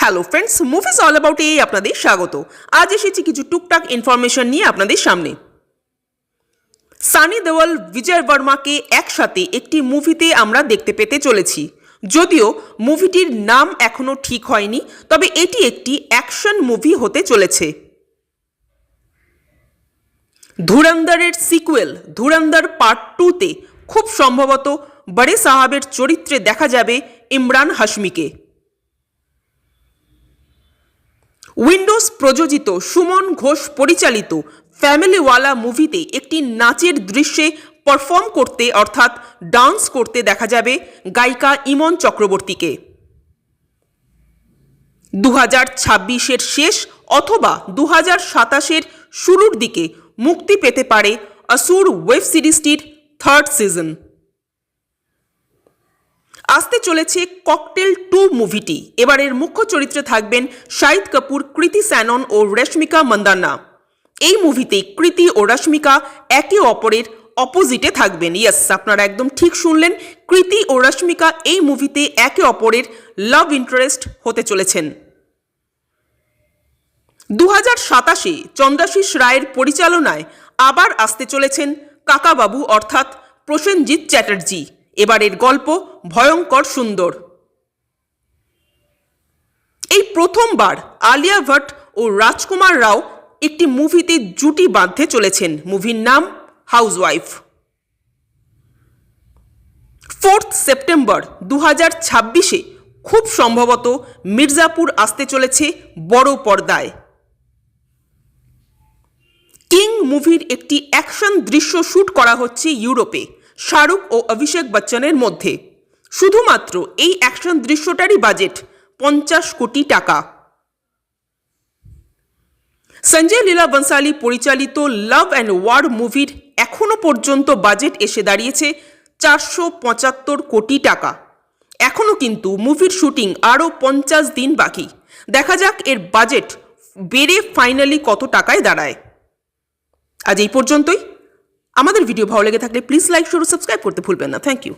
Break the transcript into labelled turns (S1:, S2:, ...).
S1: Hello friends, movies all about এই আপনাদের স্বাগত। আজ এসেছি কিছু টুকটাক ইনফরমেশন নিয়ে আপনাদের সামনে। সানি দেওয়াল, বিজয় বর্মাকে একসাথে একটি মুভিতে আমরা দেখতে পেতে চলেছি। যদিও মুভিটির নাম এখনও ঠিক হয়নি, তবে এটি একটি অ্যাকশন মুভি হতে চলেছে। ধুরন্ধরের সিকুয়েল ধুরন্ধর পার্ট 2-তে খুব সম্ভবত বড়ে সাহাবের চরিত্রে দেখা যাবে ইমরান হাশমিকে। উইন্ডোজ প্রযোজিত সুমন ঘোষ পরিচালিত ফ্যামিলিওয়ালা মুভিতে একটি নাচের দৃশ্যে পারফর্ম করতে অর্থাৎ ডান্স করতে দেখা যাবে গায়িকা ইমন চক্রবর্তীকে। 2026-এর শেষ অথবা 2027-এর শুরুর দিকে মুক্তি পেতে পারে আসুর ওয়েব সিরিজটির 3rd সিজন। আসতে চলেছে ককটেল 2 মুভিটি। এবারের মুখ্য চরিত্রে থাকবেন শাহিদ কাপুর, কৃতি স্যানন ও রশ্মিকা মন্দানা। এই মুভিতে কৃতি ও রশ্মিকা একে অপরের অপোজিটে থাকবেন। ইয়েস, আপনারা একদম ঠিক শুনলেন, কৃতি ও রশ্মিকা এই মুভিতে একে অপরের লাভ ইন্টারেস্ট হতে চলেছেন। 2027-এ চন্দ্রাশিস রায়ের পরিচালনায় আবার আসতে চলেছেন কাকাবাবু অর্থাৎ প্রসেনজিৎ চ্যাটার্জি। এবারের গল্প ভয়ঙ্কর সুন্দর। এই প্রথমবার আলিয়া ভট্ট ও রাজকুমার রাও একটি মুভিতে জুটি বাঁধতে চলেছেন। মুভির নাম হাউসওয়াইফ। 4 সেপ্টেম্বর 2026-এ খুব সম্ভবত মির্জাপুর আসতে চলেছে বড় পর্দায়। কিং মুভির একটি অ্যাকশন দৃশ্য শ্যুট করা হচ্ছে ইউরোপে শাহরুখ ও অভিষেক বচ্চনের মধ্যে। শুধুমাত্র এই অ্যাকশন দৃশ্যটারই বাজেট 50 কোটি টাকা। সঞ্জয় লীলা বনসালি পরিচালিত লাভ অ্যান্ড ওয়ার মুভির এখনো পর্যন্ত বাজেট এসে দাঁড়িয়েছে 475 কোটি টাকা। এখনো কিন্তু মুভির শুটিং আরও 50 দিন বাকি। দেখা যাক এর বাজেট বেড়ে ফাইনালি কত টাকায় দাঁড়ায়। আজ এই পর্যন্তই। আমাদের ভিডিও ভালো লেগে থাকলে প্লিজ লাইক, শেয়ার ও সাবস্ক্রাইব করতে ভুলবেন না। Thank you.